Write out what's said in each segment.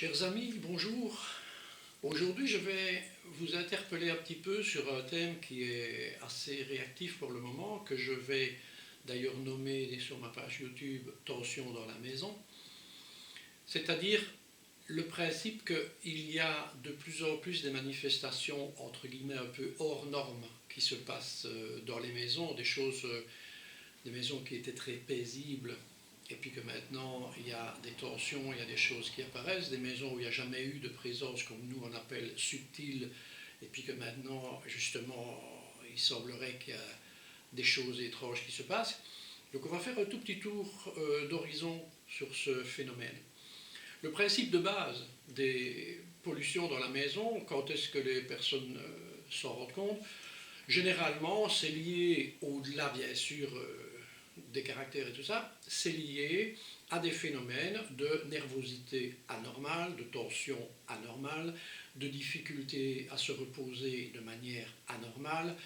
Chers amis, bonjour. Aujourd'hui, je vais vous interpeller un petit peu sur un thème qui est assez réactif pour le moment, que je vais d'ailleurs nommer sur ma page YouTube Tension dans la maison. C'est-à-dire le principe qu'il y a de plus en plus des manifestations, entre guillemets, un peu hors normes qui se passent dans les maisons, des maisons qui étaient très paisibles, et puis que maintenant il y a des tensions, il y a des choses qui apparaissent, des maisons où il n'y a jamais eu de présence, comme nous on appelle subtile, et puis que maintenant justement il semblerait qu'il y a des choses étranges qui se passent. Donc on va faire un tout petit tour d'horizon sur ce phénomène. Le principe de base des pollutions dans la maison, quand est-ce que les personnes s'en rendent compte? Généralement, c'est lié, au-delà bien sûr des caractères et tout ça, c'est lié à des phénomènes de nervosité anormale, de tension anormale, de difficulté à se reposer de manière anormale.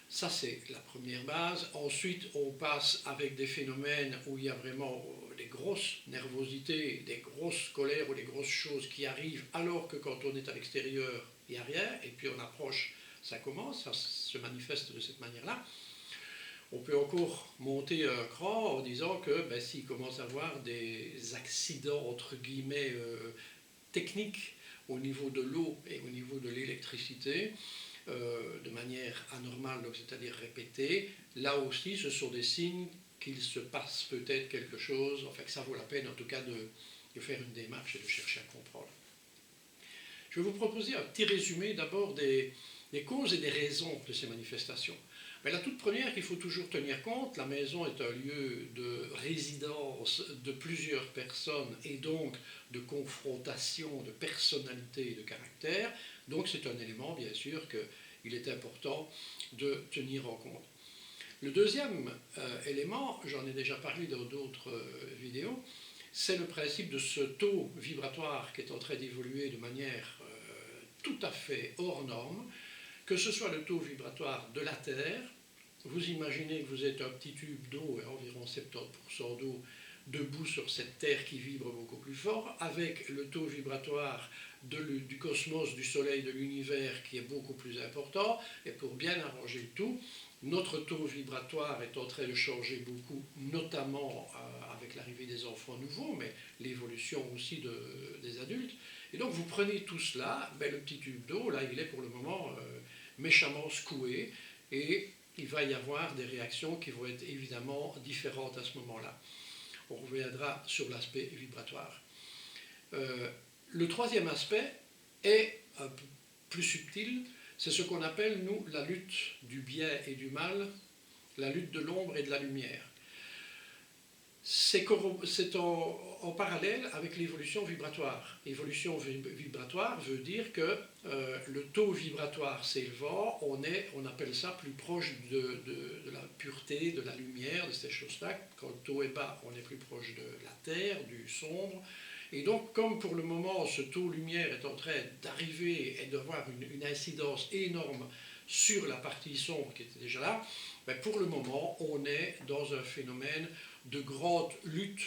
Ça, c'est la première base. Ensuite, on passe avec des phénomènes où il y a vraiment des grosses nervosités, des grosses colères ou des grosses choses qui arrivent, alors que quand on est à l'extérieur, il n'y a rien, et puis on approche, ça commence, ça se manifeste de cette manière-là. On peut encore monter un cran en disant que s'il commence à avoir des accidents, entre guillemets, techniques au niveau de l'eau et au niveau de l'électricité, de manière anormale, donc c'est-à-dire répétée, là aussi ce sont des signes qu'il se passe peut-être quelque chose, enfin que ça vaut la peine en tout cas de faire une démarche et de chercher à comprendre. Je vais vous proposer un petit résumé d'abord des causes et des raisons de ces manifestations. Mais la toute première qu'il faut toujours tenir compte, la maison est un lieu de résidence de plusieurs personnes et donc de confrontation de personnalité et de caractère. Donc c'est un élément bien sûr qu'il est important de tenir en compte. Le deuxième élément, j'en ai déjà parlé dans d'autres vidéos, c'est le principe de ce taux vibratoire qui est en train d'évoluer de manière tout à fait hors norme, que ce soit le taux vibratoire de la Terre. Vous imaginez que vous êtes un petit tube d'eau, environ 70% d'eau, debout sur cette Terre qui vibre beaucoup plus fort, avec le taux vibratoire du cosmos, du Soleil, de l'univers qui est beaucoup plus important. Et pour bien arranger le tout, notre taux vibratoire est en train de changer beaucoup, notamment avec l'arrivée des enfants nouveaux, mais l'évolution aussi des adultes. Et donc vous prenez tout cela, le petit tube d'eau, là il est pour le moment méchamment secoué, et il va y avoir des réactions qui vont être évidemment différentes à ce moment-là. On reviendra sur l'aspect vibratoire. Le troisième aspect est un peu plus subtil, c'est ce qu'on appelle, nous, la lutte du bien et du mal, la lutte de l'ombre et de la lumière. C'est en parallèle avec l'évolution vibratoire. L'évolution vibratoire veut dire que le taux vibratoire s'élevant, on appelle ça plus proche de la pureté, de la lumière, de ces choses-là. Quand le taux est bas, on est plus proche de la terre, du sombre. Et donc, comme pour le moment, ce taux lumière est en train d'arriver et d'avoir une incidence énorme sur la partie sombre qui était déjà là, pour le moment, on est dans un phénomène de grande lutte,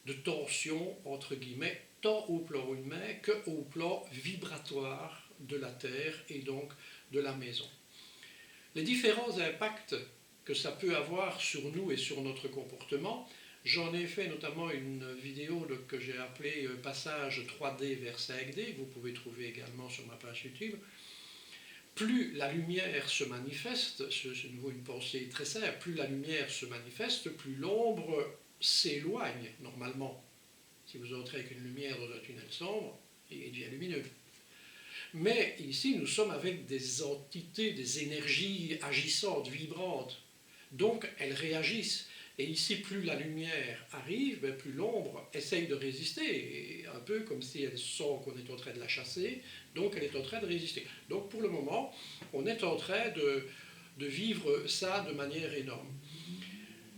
de tension, entre guillemets, tant au plan humain qu'au plan vibratoire de la Terre et donc de la maison. Les différents impacts que ça peut avoir sur nous et sur notre comportement, j'en ai fait notamment une vidéo que j'ai appelée Passage 3D vers 5D, vous pouvez trouver également sur ma page YouTube. Plus la lumière se manifeste, c'est nouveau une pensée très simple, plus la lumière se manifeste, plus l'ombre s'éloigne normalement. Si vous entrez avec une lumière dans un tunnel sombre, il devient lumineux. Mais ici, nous sommes avec des entités, des énergies agissantes, vibrantes. Donc, elles réagissent. Et ici, plus la lumière arrive, plus l'ombre essaye de résister, un peu comme si elle sent qu'on est en train de la chasser, donc elle est en train de résister. Donc pour le moment, on est en train de vivre ça de manière énorme.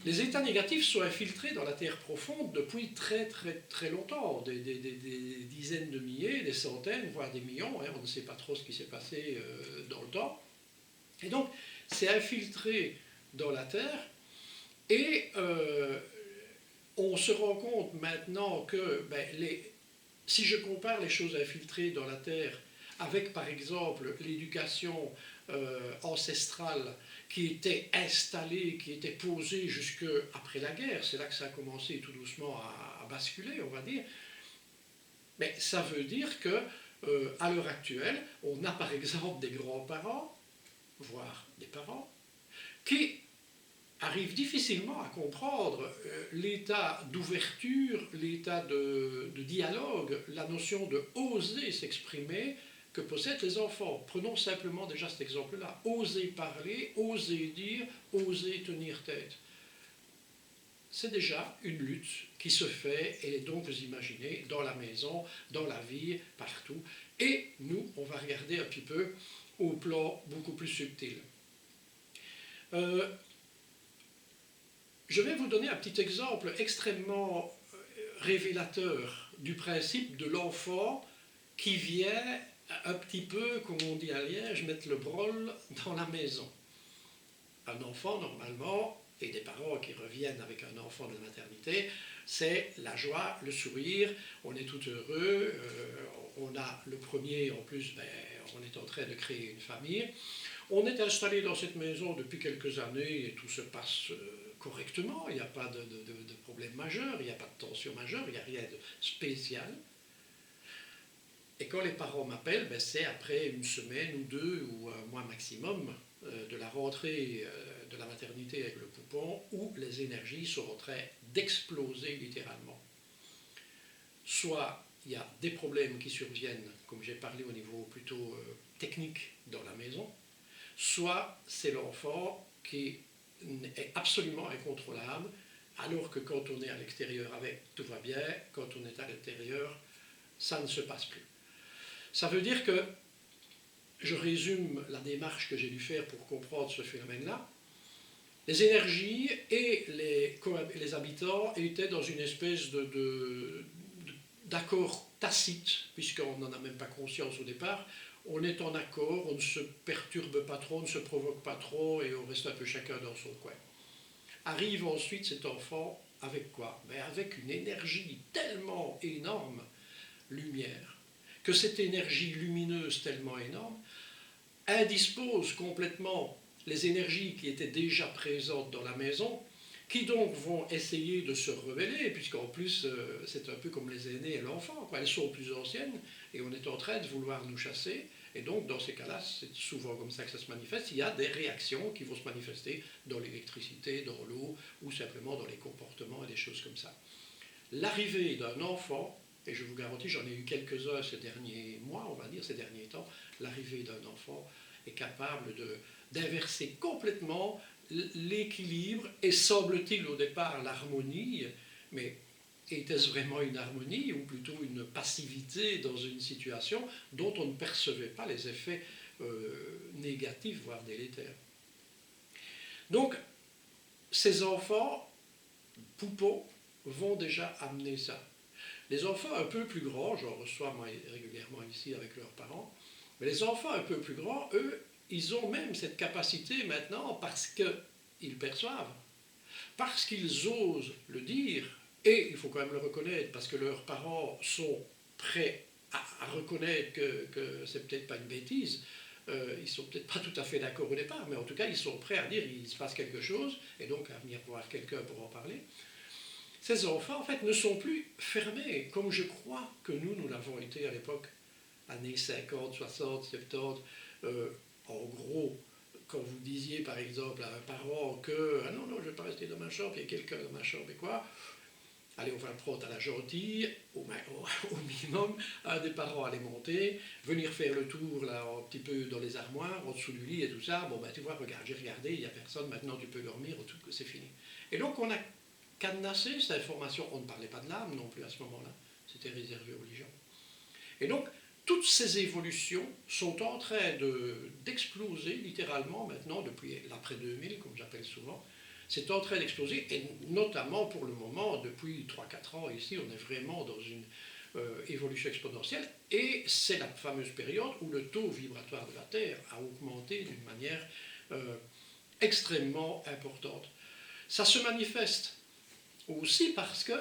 Les états négatifs sont infiltrés dans la terre profonde depuis très très très longtemps, des dizaines de milliers, des centaines, voire des millions, on ne sait pas trop ce qui s'est passé dans le temps. Et donc, c'est infiltré dans la terre. Et on se rend compte maintenant que si je compare les choses infiltrées dans la Terre avec, par exemple, l'éducation ancestrale qui était installée, qui était posée jusque après la guerre, c'est là que ça a commencé tout doucement à basculer, on va dire, mais ça veut dire que à l'heure actuelle, on a par exemple des grands-parents, voire des parents, qui arrivent difficilement à comprendre l'état d'ouverture, l'état de dialogue, la notion de oser s'exprimer que possèdent les enfants. Prenons simplement déjà cet exemple-là. Oser parler, oser dire, oser tenir tête. C'est déjà une lutte qui se fait, et donc vous imaginez, dans la maison, dans la vie, partout. Et nous, on va regarder un petit peu au plan beaucoup plus subtil. Je vais vous donner un petit exemple extrêmement révélateur du principe de l'enfant qui vient un petit peu, comme on dit à Liège, mettre le brol dans la maison. Un enfant, normalement, et des parents qui reviennent avec un enfant de la maternité, c'est la joie, le sourire, on est tout heureux, on a le premier, en plus, on est en train de créer une famille. On est installé dans cette maison depuis quelques années et tout se passe correctement, il n'y a pas de problème majeur, il n'y a pas de tension majeure, il n'y a rien de spécial. Et quand les parents m'appellent, c'est après une semaine ou deux ou un mois maximum de la rentrée de la maternité avec le poupon où les énergies sont en train d'exploser littéralement. Soit il y a des problèmes qui surviennent, comme j'ai parlé au niveau plutôt technique dans la maison, soit c'est l'enfant qui est absolument incontrôlable, alors que quand on est à l'extérieur avec, tout va bien, quand on est à l'intérieur, ça ne se passe plus. Ça veut dire que, je résume la démarche que j'ai dû faire pour comprendre ce phénomène-là, les énergies et les habitants étaient dans une espèce d'accord tacite, puisqu'on n'en a même pas conscience au départ, on est en accord, on ne se perturbe pas trop, on ne se provoque pas trop, et on reste un peu chacun dans son coin. Arrive ensuite cet enfant avec quoi? Avec une énergie tellement énorme, lumière, que cette énergie lumineuse tellement énorme indispose complètement les énergies qui étaient déjà présentes dans la maison, qui donc vont essayer de se rebeller, puisqu'en plus c'est un peu comme les aînés et l'enfant, elles sont plus anciennes, et on est en train de vouloir nous chasser, et donc dans ces cas-là, c'est souvent comme ça que ça se manifeste, il y a des réactions qui vont se manifester dans l'électricité, dans l'eau, ou simplement dans les comportements et des choses comme ça. L'arrivée d'un enfant, et je vous garantis, j'en ai eu quelques-uns ces derniers mois, on va dire, ces derniers temps, l'arrivée d'un enfant est capable d'inverser complètement l'équilibre et semble-t-il au départ l'harmonie, mais était-ce vraiment une harmonie ou plutôt une passivité dans une situation dont on ne percevait pas les effets négatifs, voire délétères. Donc, ces enfants, poupons, vont déjà amener ça. Les enfants un peu plus grands, j'en reçois moi régulièrement ici avec leurs parents, mais les enfants un peu plus grands, eux, ils ont même cette capacité maintenant parce qu'ils perçoivent, parce qu'ils osent le dire, et il faut quand même le reconnaître, parce que leurs parents sont prêts à reconnaître que c'est peut-être pas une bêtise, ils sont peut-être pas tout à fait d'accord au départ, mais en tout cas ils sont prêts à dire qu'il se passe quelque chose, et donc à venir voir quelqu'un pour en parler. Ces enfants, en fait, ne sont plus fermés, comme je crois que nous l'avons été à l'époque, années 50, 60, 70. En gros, quand vous disiez, par exemple, à un parent que « Ah non, non, je ne vais pas rester dans ma chambre, il y a quelqu'un dans ma chambre, et quoi ?» Allez, on va le prendre à la gentille, au minimum, un des parents allait monter, venir faire le tour, là, un petit peu dans les armoires, en dessous du lit et tout ça. Bon, tu vois, regarde, j'ai regardé, il n'y a personne, maintenant tu peux dormir, c'est fini. Et donc, on a cadenassé cette information. On ne parlait pas de l'âme non plus à ce moment-là, c'était réservé aux religions. Et donc, toutes ces évolutions sont en train d'exploser littéralement maintenant, depuis l'après 2000, comme j'appelle souvent, c'est en train d'exploser, et notamment pour le moment, depuis 3-4 ans ici, on est vraiment dans une évolution exponentielle, et c'est la fameuse période où le taux vibratoire de la Terre a augmenté d'une manière extrêmement importante. Ça se manifeste aussi parce que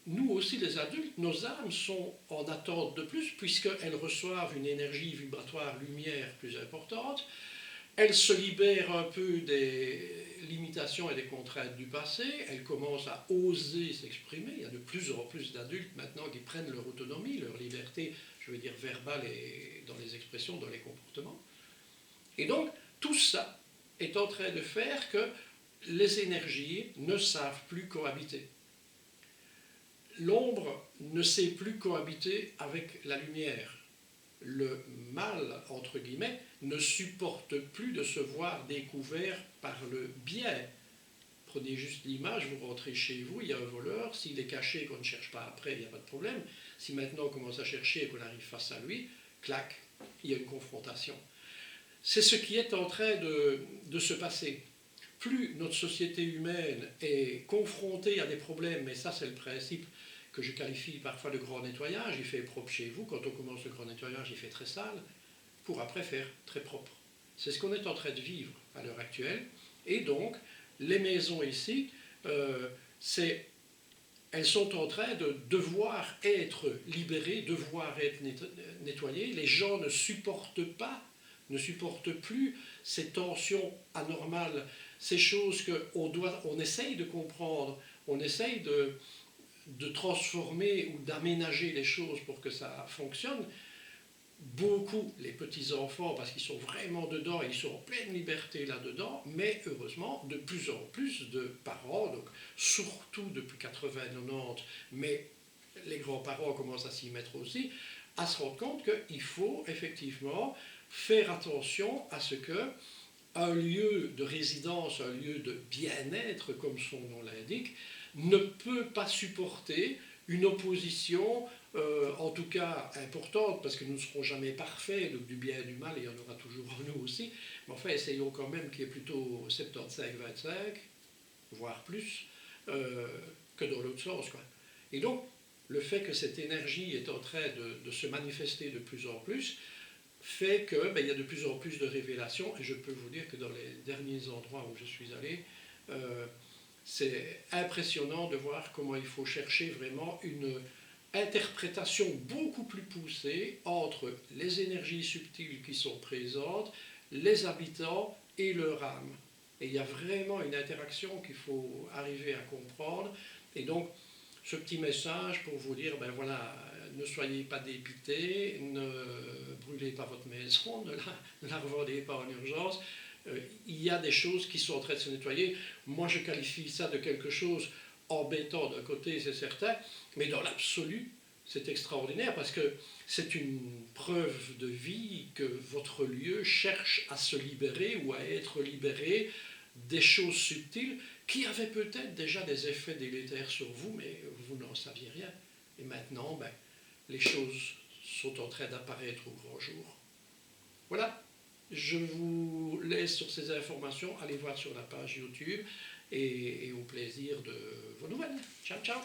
nous aussi les adultes, nos âmes sont en attente de plus puisqu'elles reçoivent une énergie vibratoire lumière plus importante. Elles se libèrent un peu des limitations et des contraintes du passé, elles commencent à oser s'exprimer. Il y a de plus en plus d'adultes maintenant qui prennent leur autonomie, leur liberté, je veux dire verbale et dans les expressions, dans les comportements. Et donc, tout ça est en train de faire que les énergies ne savent plus cohabiter. L'ombre ne sait plus cohabiter avec la lumière. Le mal, entre guillemets, ne supporte plus de se voir découvert par le bien. Prenez juste l'image, vous rentrez chez vous, il y a un voleur, s'il est caché et qu'on ne cherche pas après, il n'y a pas de problème. Si maintenant on commence à chercher et qu'on arrive face à lui, clac, il y a une confrontation. C'est ce qui est en train de se passer. Plus notre société humaine est confrontée à des problèmes, mais ça c'est le principe que je qualifie parfois de grand nettoyage, il fait propre chez vous, quand on commence le grand nettoyage, il fait très sale, pour après faire très propre. C'est ce qu'on est en train de vivre à l'heure actuelle, et donc les maisons ici, elles sont en train de devoir être libérées, devoir être nettoyées, les gens ne supportent pas, ne supportent plus ces tensions anormales, ces choses qu'on essaye de comprendre, on essaye de transformer ou d'aménager les choses pour que ça fonctionne. Beaucoup, les petits-enfants, parce qu'ils sont vraiment dedans, ils sont en pleine liberté là-dedans, mais heureusement, de plus en plus de parents, donc surtout depuis 80-90, mais les grands-parents commencent à s'y mettre aussi, à se rendre compte qu'il faut effectivement faire attention à ce que un lieu de résidence, un lieu de bien-être, comme son nom l'indique, ne peut pas supporter une opposition, en tout cas importante, parce que nous ne serons jamais parfaits, donc du bien et du mal, il y en aura toujours en nous aussi, mais enfin, essayons quand même qu'il y ait plutôt 75-25, voire plus, que dans l'autre sens, quoi. Et donc, le fait que cette énergie est en train de se manifester de plus en plus, fait qu'il y a de plus en plus de révélations, et je peux vous dire que dans les derniers endroits où je suis allé, c'est impressionnant de voir comment il faut chercher vraiment une interprétation beaucoup plus poussée entre les énergies subtiles qui sont présentes, les habitants et leur âme. Et il y a vraiment une interaction qu'il faut arriver à comprendre. Et donc, ce petit message pour vous dire, ben voilà, ne soyez pas dépités, ne brûlez pas votre maison, ne la revendez pas en urgence. Il y a des choses qui sont en train de se nettoyer. Moi, je qualifie ça de quelque chose embêtant d'un côté, c'est certain, mais dans l'absolu, c'est extraordinaire parce que c'est une preuve de vie que votre lieu cherche à se libérer ou à être libéré des choses subtiles qui avaient peut-être déjà des effets délétères sur vous, mais vous n'en saviez rien. Et maintenant, les choses sont en train d'apparaître au grand jour. Voilà, je vous laisse sur ces informations, allez voir sur la page YouTube et au plaisir de vos nouvelles. Ciao, ciao!